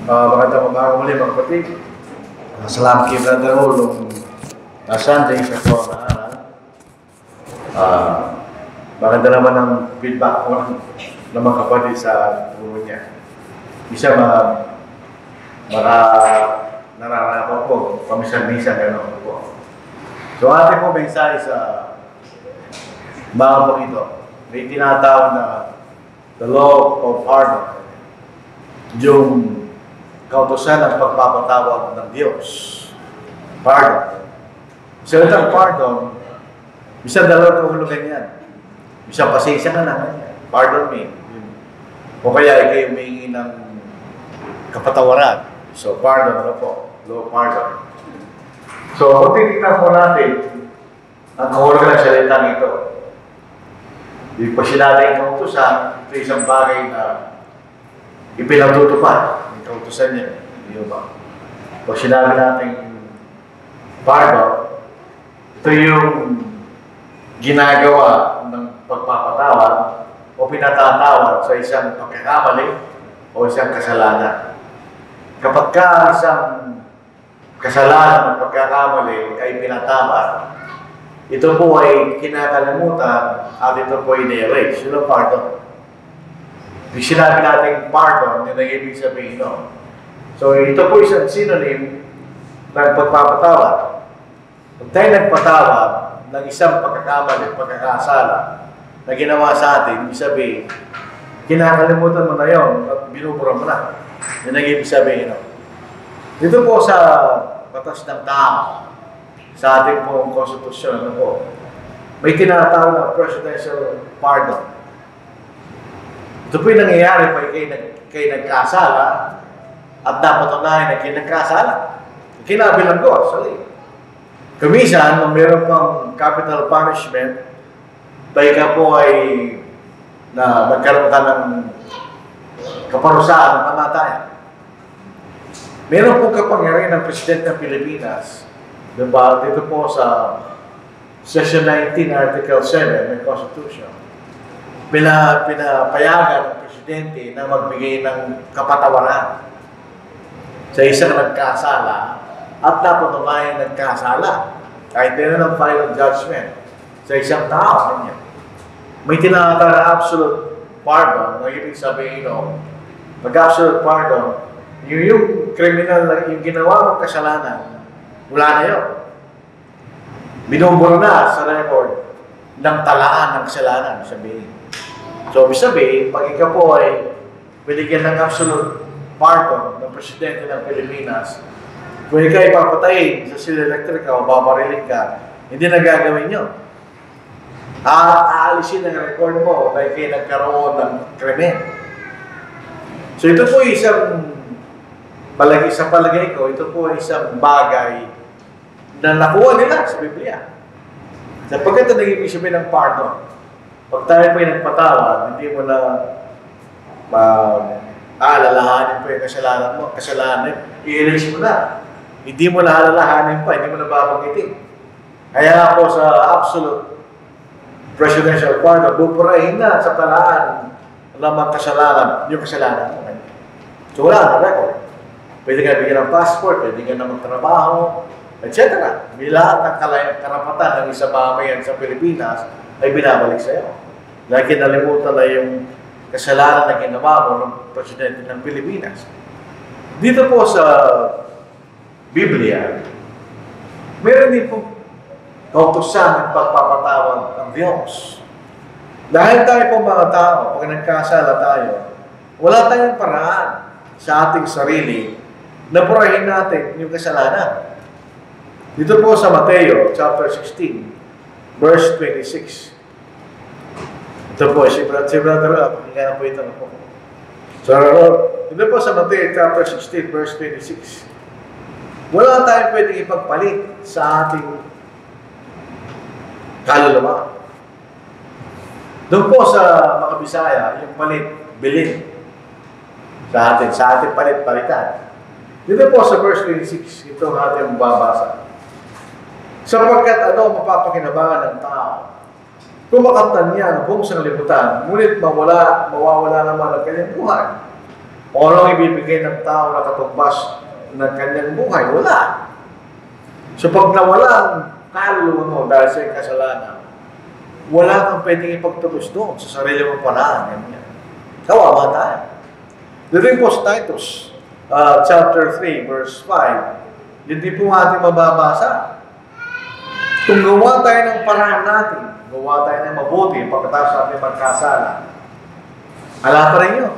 Magandang umaga muli mga kapatid. Salamat kay Brother Raul nung Sunday sa ko na aral. Maganda naman ang feedback ko ng mga kapatid sa turo niya. Isa nararapat po, pamisan-misan gano'n po. So ating po mensahe sa mga po ito. May tinatawag na the law of pardon. Yung kautosan ng pagpapatawad ng Diyos. Pardon. Salitang pardon, bisa dalawang kahulugan yan. Bisa pasensya ka naman yan. Pardon me. O kaya kayo humingi ng kapatawaran. So, pardon na po. Law pardon. So, kung titignan po natin, ang kahulugan ng salitang ito. Yung pasinatay ng kautosan, ito isang bagay na ipinatutupad. Kautusan niya, hindi ba? Pag sinabi natin pardon, ito yung ginagawa ng pagpapatawad o pinatatawad sa isang pagkakamali o isang kasalanan. Kapag isang kasalanan o pagkakamali ay pinatawad, ito po ay kinakalimutan at ito po ay na-erase. Yun ang pardon. Pag sinabi natin pardon, yun ang ibig sabihin no. So, ito po isang synonym ng pagpapatawad. Pag tayo nagpatawad ng isang pagkakamali, pagkakasala na ginawa sa atin, ibig sabihin, kinakalimutan mo na yun at binubura mo na. Yun ang ibig sabihin no. Dito po sa batas ng tao, sa ating pong konstitusyon, ano po, may tinatawag na presidential pardon. Ito po yung nangyayari pag kayo nagkasala at dapat unahin na kayo nagkasala. Kinabilang ko, actually. Kumisan, kung meron pang capital punishment, tayo ka po ay nagkaroon ka ng kaparusahan ng kamatayan. Meron pong kapangyarihan ng Presidente ng Pilipinas, diba? Dito po sa Section 19, Article 7 ng Constitution. Pinapayagan ng Presidente na magbigay ng kapatawaran sa isang nagkasala at dapat umahin nagkasala kahit meron ng final judgment sa isang tao. May tinatawag na absolute pardon. Ang ibig sabihin mag-absolute pardon, yung criminal na yung ginawa mong kasalanan, wala na yun. Binumbura na sa record ng talaan ng kasalanan, sabihin. So, sabihin, pag ikaw po ay binigyan ng absolute pardon ng Presidente ng Pilipinas, kung ikaw ay papatayin sa sila elektrika o babarilin ka, hindi na gagawin nyo. At aalisin ang record mo dahil kayo nagkaroon ng krimen. So, ito po isang sa palagay ko, ito po isang bagay na nakuha nila sa Biblia. Sapagkat ito naging sabihin ng pardon. Pag tayo po yung nagpatawad, hindi mo na aalalahanin po yung kasalanan, i-erase mo na. Hindi mo na aalalahanin pa, hindi mo na babanggitin. Kaya po sa absolute presidential pardon, bupurahin na sa talaan ng mga kasalanan, yung kasalanan mo. So wala na record. Pwede ka bigyan ng passport, pwede ka na magtrabaho, etc. May lahat ng karapatan ng isang mamayan sa Pilipinas ay binabalik sa iyo. Dahil kinalimutan na yung kasalanan na ginawa mo ng Presidente ng Pilipinas. Dito po sa Biblia, meron din po kautusan ng pagpapatawad ng Diyos. Dahil tayo po mga tao, pag nagkasala tayo, wala tayong paraan sa ating sarili na purahin natin yung kasalanan. Dito po sa Mateo, chapter 16, verse 26. Ito po, si Brother, pakinggan po ito na po. So, ito po sa Mateo, chapter 16, verse 26. Wala tayong pwedeng ipagpalit sa ating kaluluwa. Doon po sa mga Bisaya, yung palit, bilin. Sa ating palit-palitan. Dito po sa verse 26, ito ang ating babasa. Sapagkat mapapakinabangan ng tao. Kumakatan niya ang buong sanglibutan, ngunit mawawala naman ang kanyang buhay. O anong ibibigay ng tao na katumbas ng kanyang buhay? Wala. So pag nawala ang kaluluwa mo dahil sa iyong kasalanan, wala kang pwedeng ipagtapos doon sa sarili mong paraan. Ganyan. Kawawa tayo. Dito po sa Titus, chapter 3, verse 5, hindi po ating mababasa. Kung gawa tayo ng paraan natin, gawa tayo ng mabuti, pagkatapos natin magkasala, ala pa rin yun.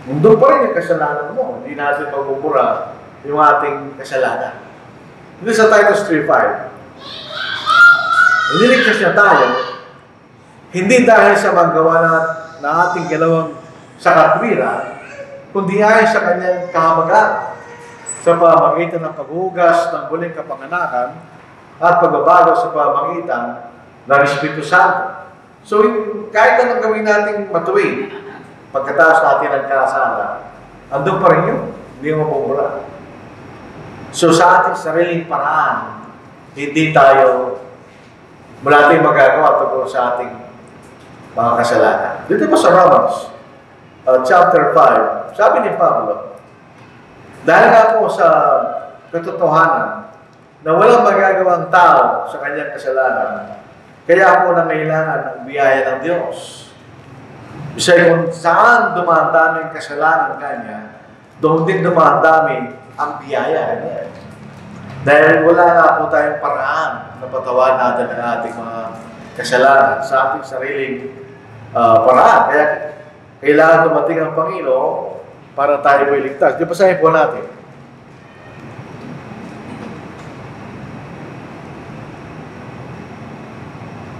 Nandun pa rin yung kasalanan mo. Hindi natin magbubura yung ating kasalanan. Dito sa Titus 3:5, iniligtas niya tayo, hindi dahil sa magawa na ating ginawang sa katwiran, kundi ay sa kanyang kahamagan, sa pamamagitan ng paghugas ng muling kapanganakan at pagbabago sa pamamagitan ng Espiritu Santo. So, kahit anong gawin natin matuwid, pagkatapos natin ang kasala, andun pa rin yun, hindi mo mapumula. So, sa ating sariling paraan, hindi tayo wala tayong magagawa tungkol sa ating mga kasalanan. Dito po sa Romans, chapter 5, sabi ni Pablo, dahil nga po sa katotohanan na walang magagawang tao sa kanyang kasalanan, kaya po nangailangan ng biyaya ng Diyos. Kasi kung saan dumadami ang kasalanan kanya, doon din dumadami ang biyaya niya. Dahil wala nga po tayong paraan na patawan natin ang ating mga kasalanan sa ating sariling paraan. Kaya kailangan dumating ang Panginoon para tayo po iligtas. Di ba sabi po natin?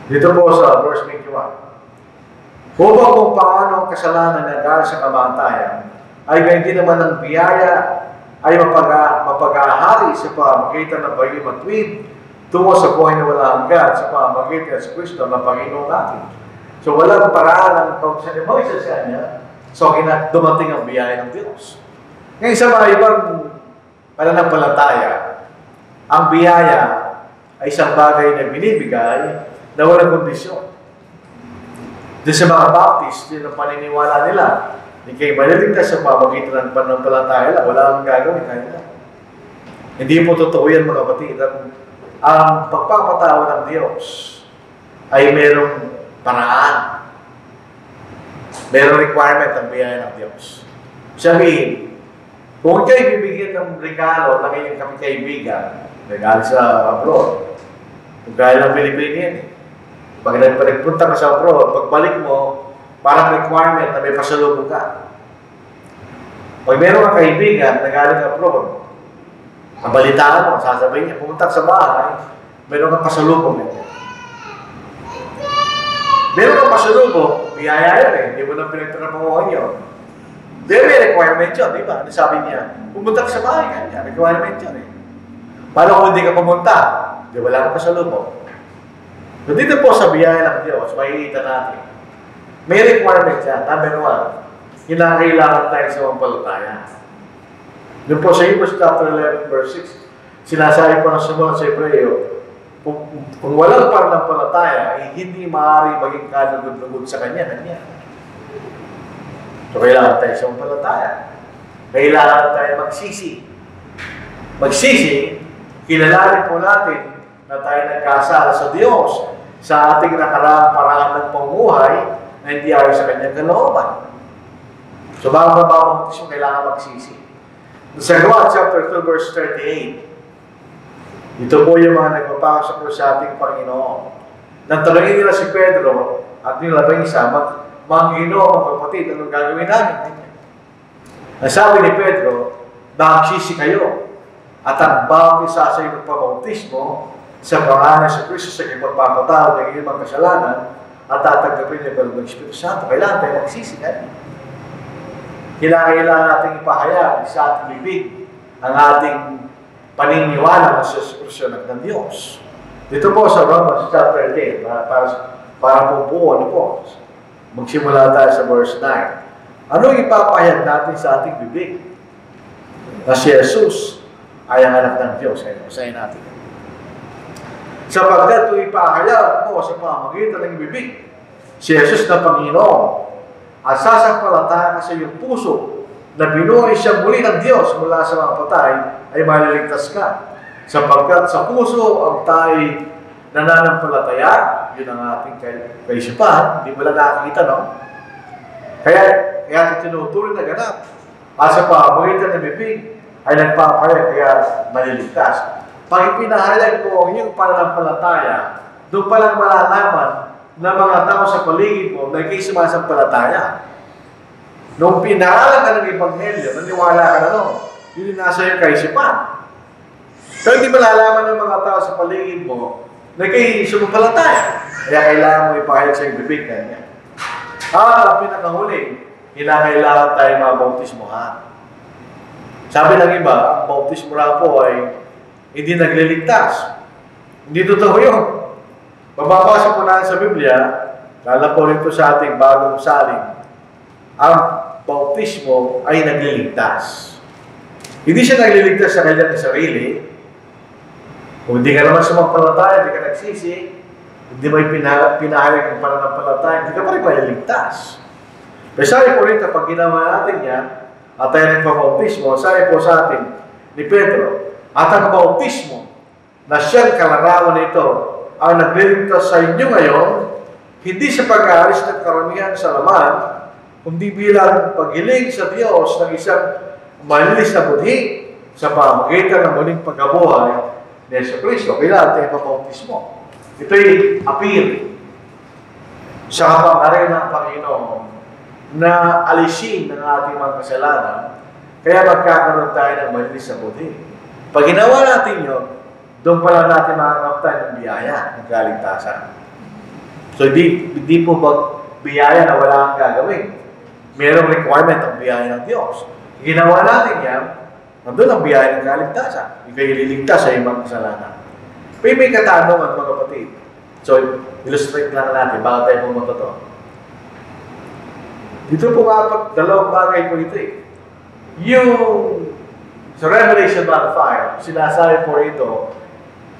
Dito po sa verse 21. Upang kung paano ang kasalanan na dahil sa kamatayan, ay ganyan naman ang biyaya ay mapag-ahari sa pamamagitan ng pagiging matwid tungo sa buhay na wala hanggan sa pamamagitan sa Kristo na Panginoon natin. So walang paraan ang kautusan ni Moises sa kanya, so dumating ang biyaya ng Diyos. Ngayon sa mga ibang pananampalataya, ang biyaya ay isang bagay na binibigay na walang kondisyon. Doon sa mga Baptist, yun ang paniniwala nila. Hindi kayo maliligtas sa pamagitan ng pananampalataya, wala akong gagawin kanila. Hindi po totoo yan mga kapatid. Ang pagpapatawa ng Diyos ay merong paraan. Merong requirement ang biyaya ng Diyos. Sabihin, kung kayo bibigyan ng regalo ng inyong kaibigan, regalo sa abroad, kung kaya lang Pilipinian eh. Pag nagpunta ka sa abroad, pagbalik mo, parang requirement na may pasalubong ka. Pag meron kang kaibigan na galing abroad, mabalitaan mo, sasabihin niya, pumunta sa bahay, meron kang pasalubong niya. Meron kang pasalubong, biyaya yun eh, hindi mo nang pinagtrapamuhan yun. Then may requirement yun, di ba? Sabi niya, pumunta ka sa bahay kanya, requirement yun eh. Paano kung hindi ka pumunta? Di wala kang pasalubong. So dito po sa biyaya ng Diyos, makikita natin. May requirement yan. Number 1, kinakailangan tayo sa pampalataya. Doon po sa Hebrews chapter 11, verse 6, sinasabi po ng sumunod sa Hebreo, kung walang pananampalataya, eh, hindi maaari maging kalugod-lugod sa kanya. So kailangan tayo sa pampalataya. Kailangan tayo magsisi. Magsisi, kilalanin po natin na tayo nagkasala sa Diyos sa ating nakaraang paraan ng pamumuhay na hindi ayon sa kanyang kalooban. So bago mababautismo, kailangan magsisi. Sa Gawa chapter 2 verse 38, ito po yung mga nagpapakasok sa ating Panginoon. Nang talangin nila si Pedro at nilabang isa, mga Ginoo, mga kapatid, anong gagawin namin? Ang sabi ni Pedro, magsisi kayo at ang bawat isa sa iyong pabautismo sa pangalan sa Kristo sa ipagpapatawad ng iyong mga kasalanan at tatanggapin niyo ng Espiritu Santo. Kailangan tayo magsisi kayo. Kailangan natin ipahayag sa ating bibig ang ating paniniwala sa Kristo ng Diyos. Dito po sa Romans chapter 10, para po buo po. Magsimula tayo sa verse 9. Ano ipapahayag natin sa ating bibig? Na si Jesus ay ang anak ng Diyos. Ay, usahin natin. Sapagkat ito ipahayag mo sa pamamagitan ng bibig si Jesus na Panginoon at sasampalatayan ka sa iyong puso na binuhay siya muli ng Diyos mula sa mga patay, ay maliligtas ka. Sapagkat sa puso ang tayo nananampalataya, yun ang ating kaisipan, hindi mo lang nakakita, no? Kaya ito tinutuloy na ganap. At sa pamagitan ng bibig, ay nagpapalaya, kaya maliligtas. Pag ipinahalag mo ang iyong pananampalataya, doon pa lang malalaman na mga tao sa paligid mo na ikay sumasampalataya. Nung pinahalag ka ng Ebanghelyo, naniwala ka na noon, yun yung nasa iyong kaisipan. Pero hindi malalaman ng mga tao sa paligid mo na ikay sumampalataya. Kaya kailangan mo ipahayag sa iyong bibig kanya. At ang pinakahuli, kailangan tayo mabautismohan. Sabi ng iba, ang bautismo lang po ay hindi nagliligtas. Hindi totoo yun. Mababasa po natin sa Biblia, lalo po rito sa ating bagong salin, ang bautismo ay nagliligtas. Hindi siya nagliligtas sa kanyang sarili. Kung hindi ka naman sumampalataya, hindi ka nagsisi, hindi mo pinahayag ng pananampalataya, hindi ka pa rin maliligtas. Pero sabi po rito, pag ginawa natin yan, at tayo nagpabautismo, sabi po sa atin ni Pedro, at ang bautismo na siyang kalarawan nito ang nagliligtas sa inyo ngayon, hindi sa pag-aalis ng karamihan sa laman, kundi bilang paghiling sa Diyos ng isang malinis na budhi sa pamagitan ng muling pagkabuhay ni Jesucristo. Kailangan tayo pabautismo. Ito'y appeal sa kapangyarihan ng Panginoon na alisin ng ating mga kasalanan, kaya magkakaroon tayo ng malinis na budhi. Pag ginawa natin yun, doon pala natin makakaptan ng biyaya, ng kaligtasan. So, hindi po biyaya na wala kang gagawin. Mayroong requirement ang biyaya ng Diyos. Ginawa natin yan, nandun ang biyaya ng kaligtasan. Ika'y ililigtas sa iyong mga kasalanan. May katanungan, mga kapatid. So, illustrate lang natin, bago tayo pumunta to. Dito po dalawang bagay po ito eh. Yung sa Revelation 5, sinasabi po ito,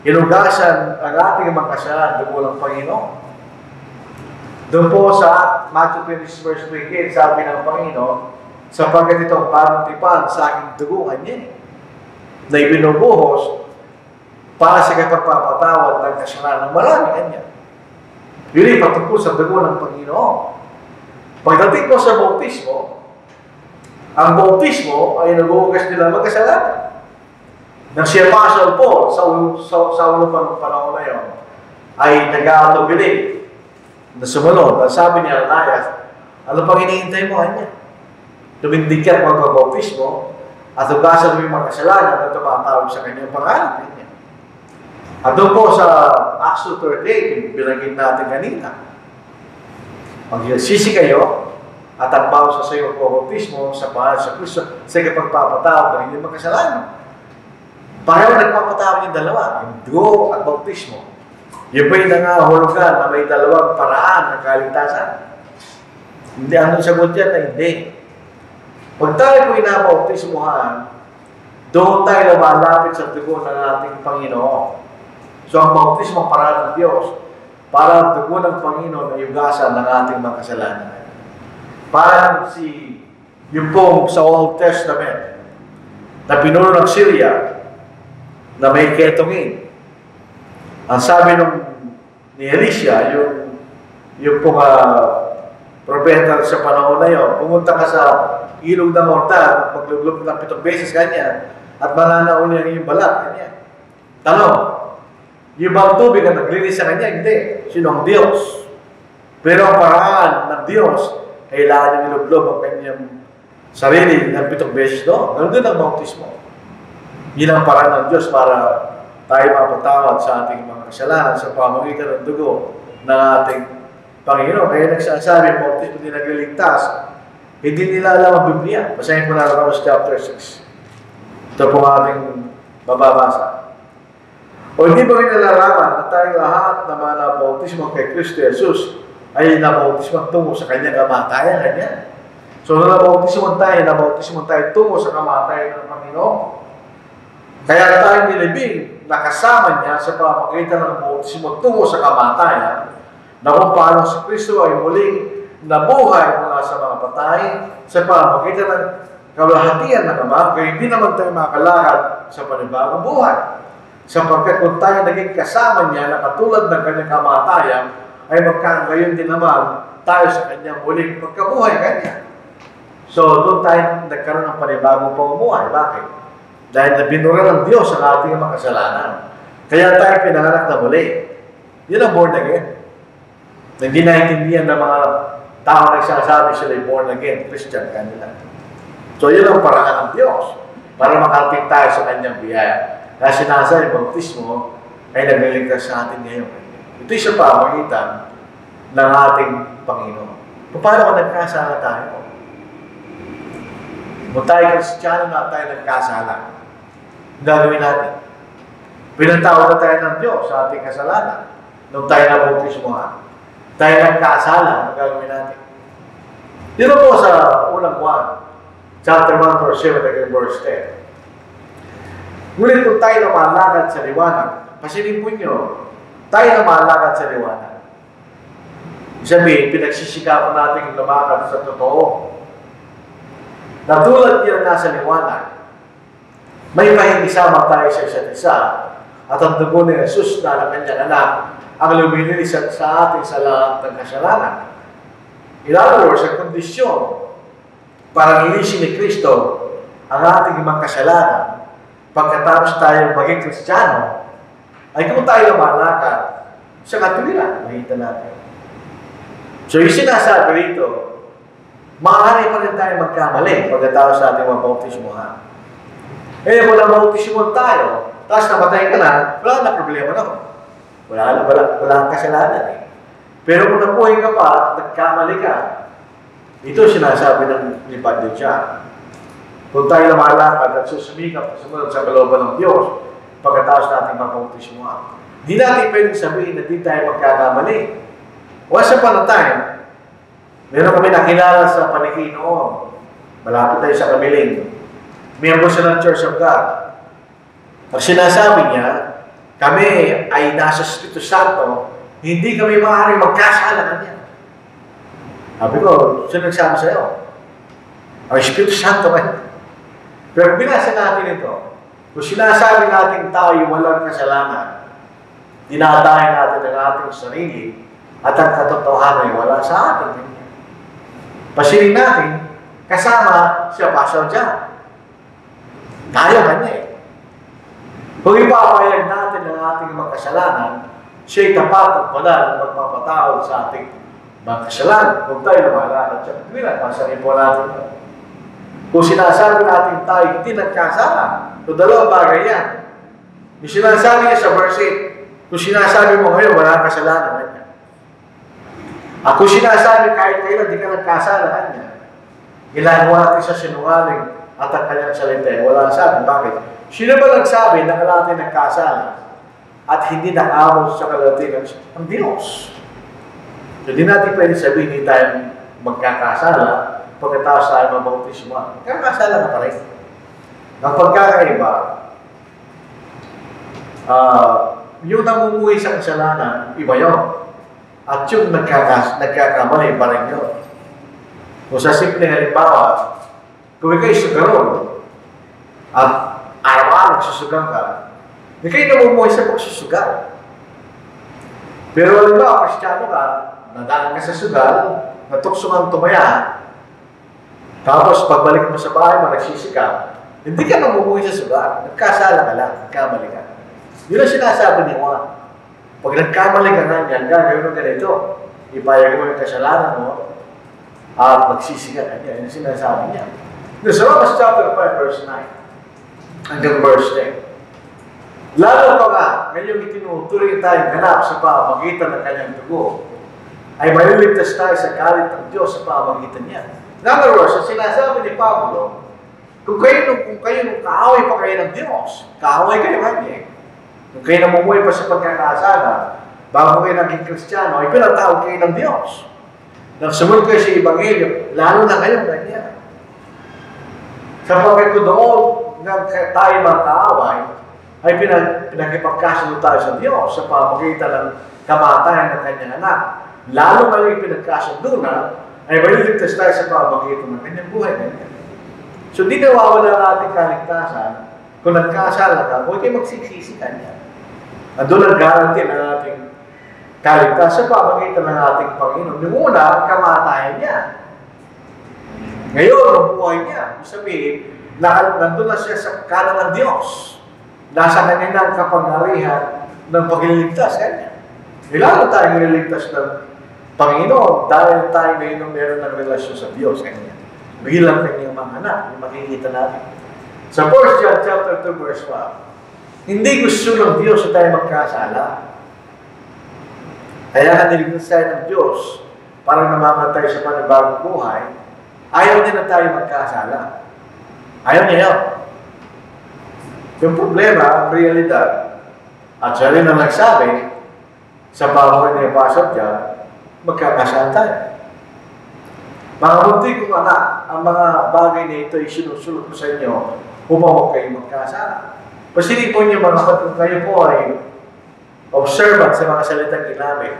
hinugasan ang ating mga kasalanan, dugo ng Panginoon. Doon po sa Matthew 20 verse 28, sabi ng Panginoon, sapagkat ito ang parang tipan sa aking dugo, kanya na ibinubuhos para sa kapagpapatawad ng kasalanan ng marami, kanya. Yun ay patungkol sa dugo ng Panginoon. Pagdating po sa bautismo, ang bautismo ay naghuhugas nila magkasalanan. Nang si Apostle Paul, sa ulo pa ng panahon na yun, ay nag-aatubili na sumunod. Ang sabi ni Ananias, ano pang hinihintay mo kanya? Tumindig ka at magbabautismo at hugasan mo yung mga kasalanan na tumatawag sa kanyang pangalan. At doon po sa Acts 2:38, binanggit natin kanina, magsisi kayo at ang bawat sa iyo bautismo sa pangalan sa Kristo sa pagpapatawad ng inyong mga kasalanan. Pareho nagpapatawad yung dalawa, yung dugo at bautismo. Yung ba'y nangahulugan na may dalawang paraan ng kaligtasan? Hindi ang sagot yan na hindi. Pag tayo po inabautismohan, doon tayo lumalapit sa dugo ng ating Panginoon. So ang bautismo paraan ng Diyos, para ang dugo ng Panginoon ay hugasan ng ating mga kasalanan. Parang yung pong sa Old Testament na pinuno ng Syria na may ketongin. Ang sabi ni Elisha, yung pong propeta sa panahon na yun, pumunta ka sa ilog ng Jordan, magluglog ng 7 beses kanya, at mananauli ang iyong balat kanya. Tanong, yung bang tubig ang naglinis sa kanya? Hindi. Sino ang Diyos? Pero ang paraan ng Diyos, kailangan niya niluglob ang kanyang sarili ng 7 beses doon. Ganun din ang bautismo. Yun ang paraan ng Diyos para tayo mapatawad sa ating mga kasalanan sa pamamagitan ng dugo ng ating Panginoon. Kaya nagsasabi, bautismo din nagliligtas. Hindi nila alam ang Biblia. Basahin po natin Romans chapter 6. Ito po ating bababasa. O hindi ba kinalaraman na tayong lahat na mga nabautismo kay Kristo Jesus ay nabautismo tungo sa kanyang kamatayan, kanya. So, nabautismo tayo tungo sa kamatayan ng Panginoon. Kaya tayo nilibing na kasama niya sa pamamagitan ng bautismo tungo sa kamatayan, na kung paano si Kristo ay muling nabuhay mula sa mga patay sa pamamagitan ng kalahatian na naman, kaya hindi naman tayo makalakad sa panibagong buhay. Sapagkat kung tayo naging kasama niya na katulad ng kanyang kamatayan, ay magkagayon din naman tayo sa kanyang muling pagkabuhay kanya. So, doon tayo nagkaroon ng panibagong pamumuhay. Bakit? Dahil nabinura ng Diyos ang ating mga kasalanan. Kaya tayo pinanganak na muli. Yun ang born again. Hindi naintindihan ng mga tao nagsasabi sila born again, Christian kanila. So, yun ang paraan ng Diyos para makarating tayo sa kanyang biyaya. Kaya sinasa yung bautismo ay nagliligtas sa atin ngayon. Ito'y sa pamagitan ng ating Panginoon. Paano kung nagkasala tayo? Kung tayo Kristiyano na tayo nagkasala, gagawin natin. Pinatawad na tayo ng Diyos sa ating kasalanan. Nung tayo na bautismohan, tayo nagkasala, ang gagawin natin. Dito po sa unang 1, chapter 1, verse 7, verse 10. Ngunit kung tayo na malakad sa liwanag, pasilipin nyo, tayo na malakad sa liwanag. Sabihin, pinagsisikapan natin lumakad sa totoo. Natulad niya nasa liwanag, may pahingisama tayo sa isa't isa, at ang dugo ni Jesus na ng kanyang anak, ang lumilisan sa atin sa lahat ng kasalanan. In other words, ang kondisyon para linisin ni Kristo ang ating mga kasalanan pagkatapos tayo maging Kristiyano, ay kung tayo lumalakad sa katuwiran, makita natin. So, yung sinasabi rito, maaari pa rin tayo magkamali pagkatapos sa ating mga bautismohan. Eh, kung na-bautismohan tayo, tapos namatay ka na, wala na problema na. Wala kang kasalanan eh. Pero kung nabuhay ka pa at nagkamali ka, ito sinasabi ng lipad din siya. Kung tayo lumalakad at susumikap at sumunod sa kalooban ng Diyos, pagkatapos natin mabautismohan, di natin pwedeng sabihin na di tayo magkakamali. Once upon a time, meron kami nakilala sa paniki noon. Malapit tayo sa Kamiling. Miyembro siya ng Church of God. Pag sinasabi niya, kami ay nasa Espiritu Santo, hindi kami maaaring magkasala kanya. Sabi ko, sino nagsabi sa'yo? Ang Espiritu Santo ba? Pero binasa natin ito. Kung sinasabi natin tayo walang kasalanan, dinadahin natin ang ating sarili at ang katotohanan ay wala sa atin. Pasilin natin, kasama siya Pastor John. Tayo kanya eh. Kung ipapayag natin ang ating mga kasalanan, siya'y tapat at banal na magpapatawad sa ating mga kasalanan. Kung tayo lumalakad siya, bilang pasarin po natin. Kung sinasabi natin tayo, hindi nagkasala. So, dalawang bagay yan. Yung sinasabi niya sa verse 8, kung sinasabi mo ngayon, wala kasalanan niya. At kung sinasabi kahit kailan, di ka nagkasala kanya. Ilan mo natin sa sinungaling at ang kanyang salita. Wala sabi. Bakit? Sino ba nagsabi na wala natin nagkasala at hindi nakaamon sa kalatinan ng Diyos? So, di natin pwede sabihin, hindi tayo magkakasala pagkatapos tayo mabautismo. Kakasala ka pa rin. Ang pagkakaiba, yung namumuhay sa kasalanan, iba yun. At yung nagkakamali pa rin yun. Kung sa simple halimbawa, kung ikaw'y sugaron, at araw-araw susugan ka, ikaw'y namumuhay sa pagsusugan. Pero halimbawa, Kristiyano ka, nadaan ka sa sugal, natukso kang tumaya, tapos pagbalik mo sa bahay mo, nagsisikap, hindi ka namumuhay sa sugal, nagkasala ka lang, nagkamali ka. Yun ang sinasabi ni Juan. Pag nagkamali ka na yan, gagawin mo ganito. Ipayag mo yung kasalanan mo at magsisiga ka niya. Yun ang sinasabi niya. Sa Romans chapter 5, verse 9 hanggang verse 10. Lalo pa nga, ngayong itinutuloy tayong ganap sa pamamagitan ng kanyang dugo, ay maliligtas tayo sa galit ng Diyos sa pamamagitan niya. In other words, ang sinasabi ni Pablo, kung kayo nung kaaway pa kayo ng Diyos, kaaway kayo kanya. Kung kayo namumuhay pa sa pagkakasala, bago kayo naging Kristiyano, ay pinatawag kayo ng Diyos. Nang sumunod kayo sa Ebanghelyo, lalo na kayo ganyan. Sapagkat kung doon tayo mga kaaway, ay pinagkipagkasunod tayo sa Diyos sa pamamagitan ng kamatayan ng kanyang anak. Lalo kayo pinagkasundo na, ay maliligtas tayo sa pamamagitan ng kanyang buhay. So, di nawawala ang ating kaligtasan. Kung nagkasala ka, huwag kayo magsisisi kanya. Andun ang guarantee ng ating kaligtasan sa pamagitan ng ating Panginoon. Yung una, ang kamatayan niya. Ngayon, ang buhay niya, sabihin, nandun na siya sa kanan ng Diyos. Nasa kanya na ang kapangyarihan ng pagliligtas kanya. Lalo tayo nililigtas ng Panginoon dahil tayo ngayon meron ng relasyon sa Diyos kanya. Bilang kanyang mga anak, yung makikita natin. Sa 1 John chapter 2 verse 1, hindi gusto ng Diyos na tayo magkasala. Kaya ka niligtas tayo ng Diyos para namamatay sa panibagong buhay, ayaw niya na tayo magkasala. Ayaw niya yun. Yung problema, ang realidad, at siya rin ang nagsabi, sa babae ni Apostle John, magkakasal tayo. Mga munti kong anak, ang mga bagay na ito ay sinusulot ko sa inyo upang huwag kayo magkasala. Pasilipon niyo mga kapatid, kayo po ay observant sa mga salitang ginamit.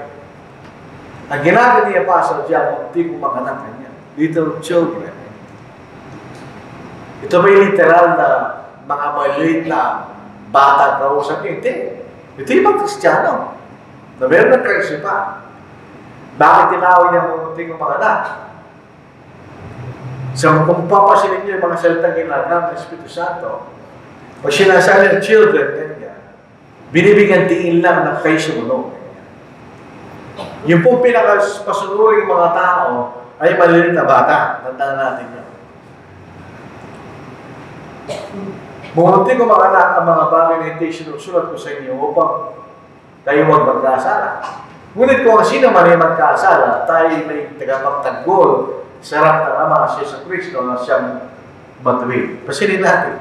Ang ginamit ni Apostle John, munti kong mga anak niya, little children. Ito may literal na mga maliit na bata kausap niyo. Hindi. Ito yung mga Kristiyano na meron ng kaisipan. Bakit tinawag niya munti kong mga anak? So, kung papasilin niyo yung mga salitang ginamit ng Espiritu Santo, o sinasabi ng children, ganyan, binibigyan tingin lang ng kayo sumunod. Yung pong pinakapasunuring mga tao ay maliliit na bata. Tandaan natin yun. Munti ko mga anak ang mga bagay na hindi sinusulat ko sa inyo upang tayo huwag magkasala. Ngunit kung sino man ay magkasala, tayo may tagapagtanggol sa harap ng Ama siya sa Kristo na siyang matuwid. Pasilin natin,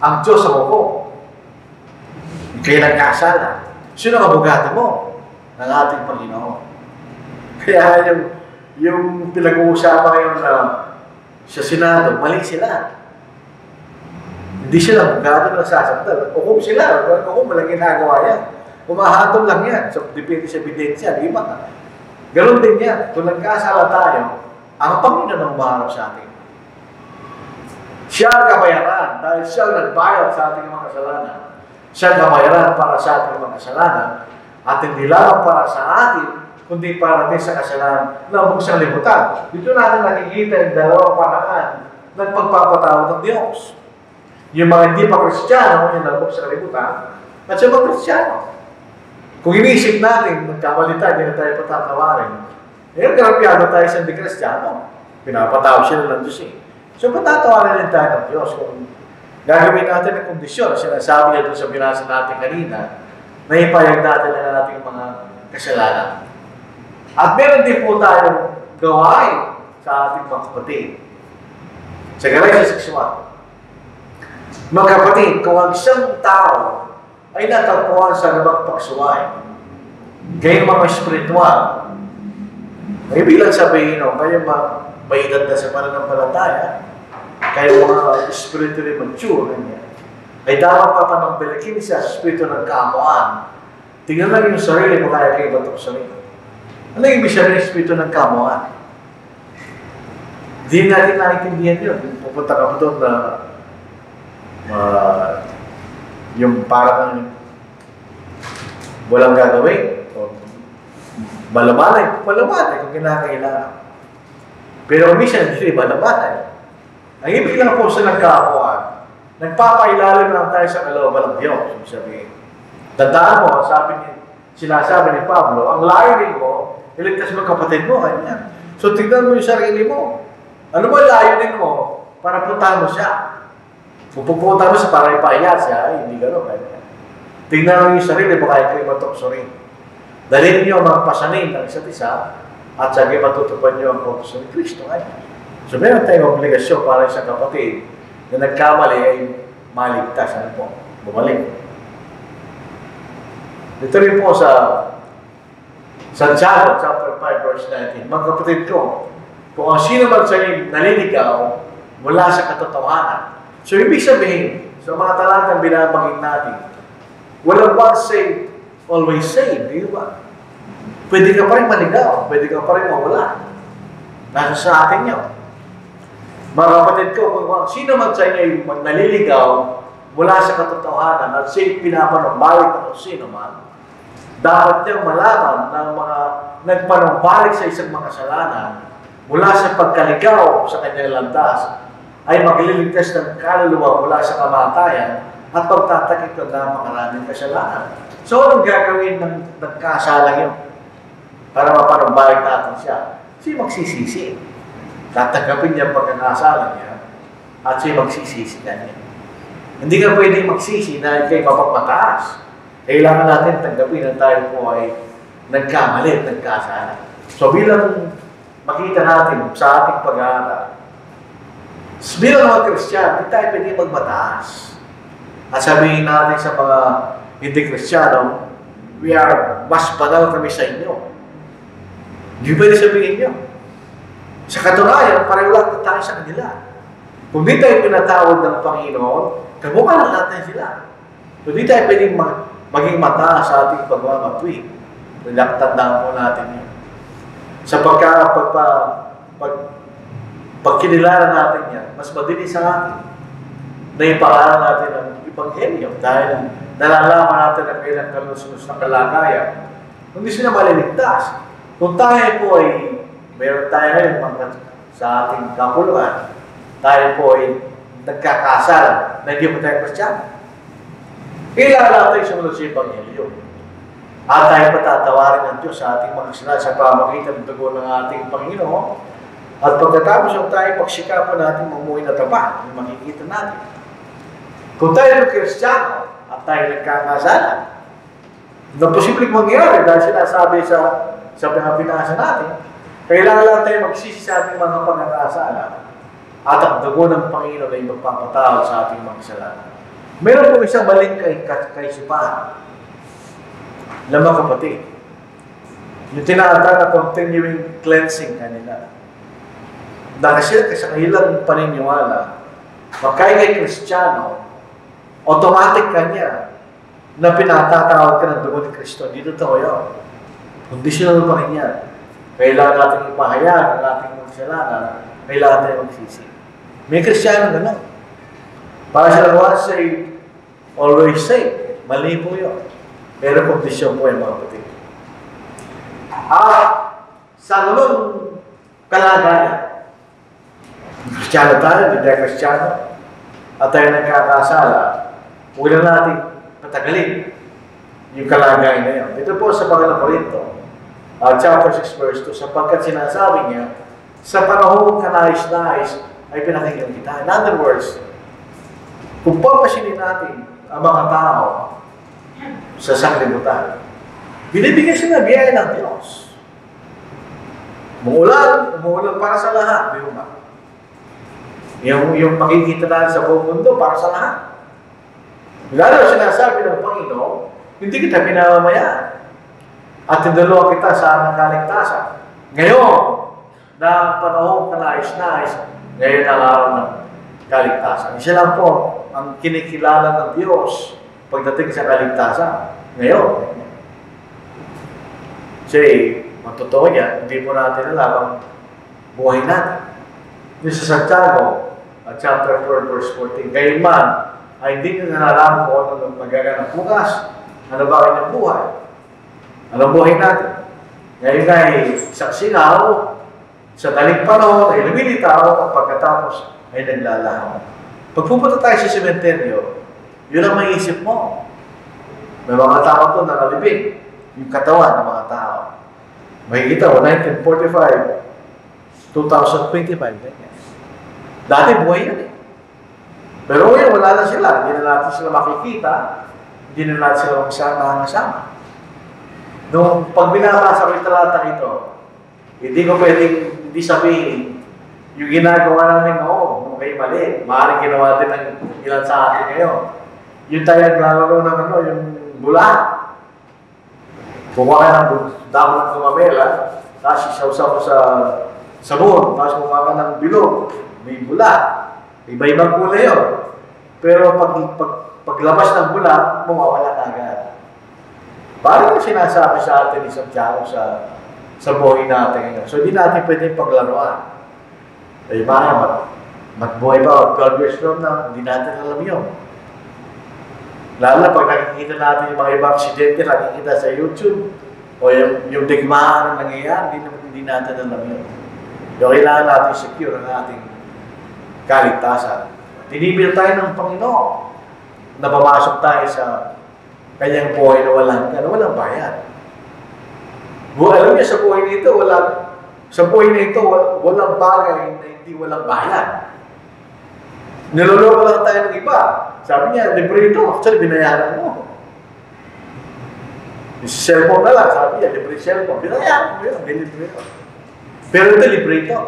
ang Diyos ang upo. Kaya nagkasala. Sino ang abogado mo? Ng ating Panginoon. Kaya yung pinag-uusapan ngayon na sa Senado, mali sila. Hindi sila abogado na sasaktan. O kung sila, o kung walang ginagawa yan. Umahatol lang yan. So, depende sa ebidensya. Di ba? Ganon din yan. Kung nagkasala tayo, ang Panginoon ang umaharap sa atin. Siya ang kabayaran dahil siya ang nagbayad sa ating mga kasalanan. Siya ang kabayaran para sa ating mga kasalanan at hindi lang para sa atin, kundi para din sa kasalanan na buksang libutan. Dito natin nakikita yung dalawang paraan ng pagpapatawad ng Diyos. Yung mga hindi pa Kristiyano, yung nabuk sa kalibutan, at yung mga Kristiyano. Kung inisip natin, magkamali tayo, hindi na tayo patatawarin. Eh, karapyado tayo sa hindi Kristiyano. Pinapatawad sila ng Diyos eh. So, patatawarin din tayo ng Diyos. Kung gagawin natin ang kondisyon, sinasabi niya doon sa binasa natin kanina, na ipayag natin ang ating mga kasalanan. At meron din po tayong gawain sa ating mga kapatid. Sa Galatians 6:1. Mga kapatid, kung ang isang tao ay natagpuan sa namang pagsuway, kayong mga espiritual, ay bilang sabihin, kayo may edad na sa pananampalataya, kayo mga spiritually mature, ay dapat papanambalikin sa espiritu ng kamuan. Tingnan lang yung sarili mo kaya kayo batok sarili. Ano yung ibig sabihin ng espiritu ng kamuan? Hindi natin naintindihan yun. Pupunta ka mo doon na yung parang walang gagawin. Malamanay kung kinakailangan. Pero minsan, hindi malamanay. Ang ibig lang po sa nagkakakuan, nagpapailalim lang tayo sa kalooban ng Diyos. Sabihin, tandaan mo, sinasabi ni Pablo, ang layunin mo, iligtas mo kapatid mo, kanya. So, tignan mo yung sarili mo. Ano ba layunin mo para puntahan mo siya? Kung pupunta mo sa para ipahiyat siya, ay, hindi gano'n. Tignan mo yung sarili mo, kaya kayo matoksorin. Dalhin niyo ang mga pasanin ng isa't isa at sabi matutupad niyo ang kautos ni Kristo. So meron tayong obligasyon para sa kapatid na nagkamali ay maligtas. Ano po? Bumalik. Dito rin po sa Santiago, chapter 5, verse 19. Mga kapatid ko, kung ang sino man sa inyo naliligaw mula sa katotohanan. So ibig sabihin, sa mga talatang binabanggit natin, walang once saved, always saved, di ba? Pwede ka pa rin maligaw, pwede ka pa rin mawala. Nasa sa atin yun. Mga kapatid ko, kung sino man sa inyo yung naliligaw mula sa katotohanan at siya'y pinapanumbalik na kung sino man, dapat niyang malaman ng mga nagpanumbalik sa isang mga kasalanan mula sa pagkaligaw sa kanyang landas ay magliligtas ng kaluluwa mula sa kamatayan at pagtatakip ng napakaraming kasalanan. So, anong gagawin ng nagkasalang yun? Para mapanumbalik natin siya. Siya magsisisi. Tatanggapin niya ang pagkakasala niya at siya magsisisi kanya. Hindi ka pwedeng magsisi na ikay mapagmataas. Kailangan natin tanggapin na tayo po ay nagkamali, nagkasala. So bilang makita natin sa ating pag-aaral, bilang mga Kristiyano, hindi tayo pwedeng magmataas. At sabihin natin sa mga hindi Kristiyano, we are mas banal kami sa inyo. Hindi pwede sabihin nyo. Sa katunayan, pareho lang tayo sa kanila. Kung di tayo pinatawad ng Panginoon, kamukha lang natin sila. Kung di tayo pwedeng maging mataas sa ating pagmamatwi, tandaan po natin yun. Sa pagkinilala natin yan, mas madali sa atin na ipaaral natin ang Ebanghelyo dahil nalalaman natin ang kailang kalusunod na kalagayan. Kung di sila maliligtas, kung tayo po ay meron tayo ngayon sa ating kapuluan, tayo po ay nagkakasal na hindi po tayo Kristiyano. Kailangan natin sumunod sa Ebanghelyo. At tayo patatawarin ng Diyos sa ating mga kasalanan sa pamamagitan ng dugo ng ating Panginoon. At pagkatapos ng tayo, pagsikapan natin mamuhay na tapat, yung makikita natin. Kung tayo ay Kristiyano at tayo nagkakasala, na posibleng mangyari dahil sinasabi sa pinasa natin, kailangan lang tayo magsisi sa ating mga pagkakasala at ang dugo ng Panginoon ay magpapatawad sa ating mga kasalanan. Meron po isang maling kaisipan na mga kapatid. Yung tinatawag na continuing cleansing kanila. Dahil sa kanilang paniniwala, kay Kristiyano, automatic kanya na pinatatawag ka ng dugo ni Kristo. Hindi totoo yun. Conditional pa rin yan. Kailangan natin ipahayag ang ating mga kasalanan, kailangan tayo magsisi. May Kristiyano gano'n. Para sila once saved, always saved. Mali po yun. Pero kondisyon po yung mga kapatid. Sa ganun kalagayan, Kristiyano tayo, hindi tayo Kristiyano, at tayo nagkakasala, huwag na natin patagalin yung kalagayan na yun. Ito po sa Panginoong Korinto, chapter 6, verse 2, sapagkat sinasabi niya, sa panahon kanais-nais ay pinakinggan kita. In other words, kung papasinin natin ang mga tao sa sanglibutan, binibigyan sila biyaya ng Diyos. Umuulan para sa lahat, di ba? Yung makikita natin sa buong mundo para sa lahat. Lalo sinasabi ng Panginoon, hindi kita pinamamayaan. At tinulungan kita sa nakaligtasan. Ngayon, na panahon kanais-nais, ngayon ang araw ng kaligtasan. Isa lang po ang kinikilala ng Diyos pagdating sa kaligtasan. Ngayon. Kasi, matotoo yan, hindi po natin alam ang buhay natin. Yung sa Santiago, chapter 4, verse 14, kayo man ay hindi nyo nalalaman kung ano magaganap bukas, ano ba kanyang buhay. Anong buhay natin? Ngayon ay isang singaw, sa daling panahon ay lumilitaw at pagkatapos ay naglalahaw. Pag pupunta tayo sa sementeryo, yun ang maiisip mo. May mga tao doon na nalibing, yung katawan ng mga tao. Makikita mo, 1945, 2025, ganyan. Dati buhay yan eh. Pero ngayon, wala na sila. Hindi na natin sila makikita. Hindi na natin sila magsama-sama. Nung pag binabasa ko yung talata ito, hindi ko pwedeng hindi sabihin yung ginagawa namin noon, kayo mali. Maaaring ginawa din ng ilan sa atin ngayon. Yung tayo naglalaro ng yung bula. Kukuha ka ng damo ng kumamela, tapos isaw-saw mo sa sabon, tapos kukuha ka ng bilog, may bula. Iba-ibang kulay yun. Pero paglabas ng bula, mawawala ka agad. Parang yung sinasabi sa atin ni Santiago sa buhay natin ngayon. So, hindi natin pwedeng paglaruan. Ay, Matbuhay pa, 12 years from now, hindi natin alam yun. Lalo na pag nakikita natin yung mga ibang aksidente, nakikita sa YouTube, o yung digmaan na nangyayari, hindi natin alam yun. Yung kailangan natin secure ang ating kaligtasan. Tinibig tayo ng Panginoon na pumasok tayo sa kanyang buhay na walang bayad. Alam niyo, sa buhay nito, walang bagay na hindi walang bayad. Niloloko lang tayo ng iba. Sabi niya, libre ito. Actually, binayaran mo. Yung cellphone na lang, sabi niya, libre cellphone. Binayaran mo yun, libre ito. Pero ito, libre ito.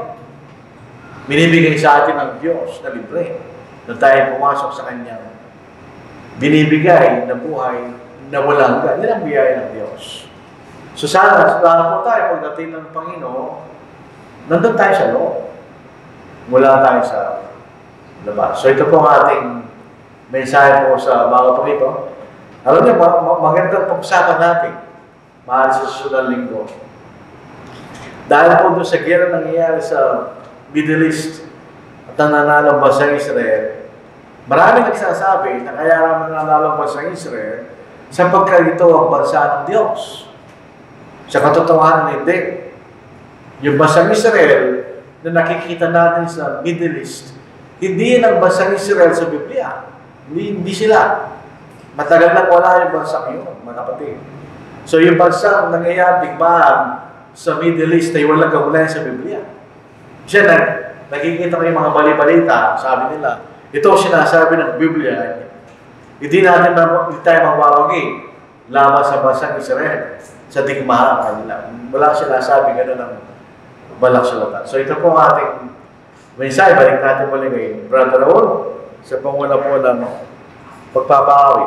Binibigay sa atin ng Diyos na libre. Na tayo pumasok sa kanyang binibigay na buhay na walang hanggan. Yan ang biyaya ng Diyos. So sana po tayo pagdating ng Panginoon, nandun tayo sa loob. Mula tayo sa labas. So ito po ang ating mensahe po sa mga pangito. Alam niyo, magandang pag-usapan natin. Mahal sa susunod na linggo. Dahil po doon sa gera nangyayari sa Middle East at nananalo ba sa Israel, maraming nagsasabi na kaya naman nananalo ba sa Israel sapagkat ito ang bansa ng Diyos. Sa katotohanan, hindi. Yung bansang Israel na nakikita natin sa Middle East, hindi yan ang bansang Israel sa Biblia. Hindi sila. Matagal na wala yung bansang yun, mga kapatid. So yung bansang nangyayari digmaan sa Middle East ay walang kahulayan sa Biblia. Siya nakikita ko yung mga bali-balita, sabi nila, ito sinasabi ng Biblia, hindi tayo mawawagi laban sa bansang Israel sa digmaan kanila. Wala sinasabi gano'n ng balak salatan. So ito po ang ating mensahe. Balik natin muli kay Brother Raul sa panguna po ng pagpapaawi.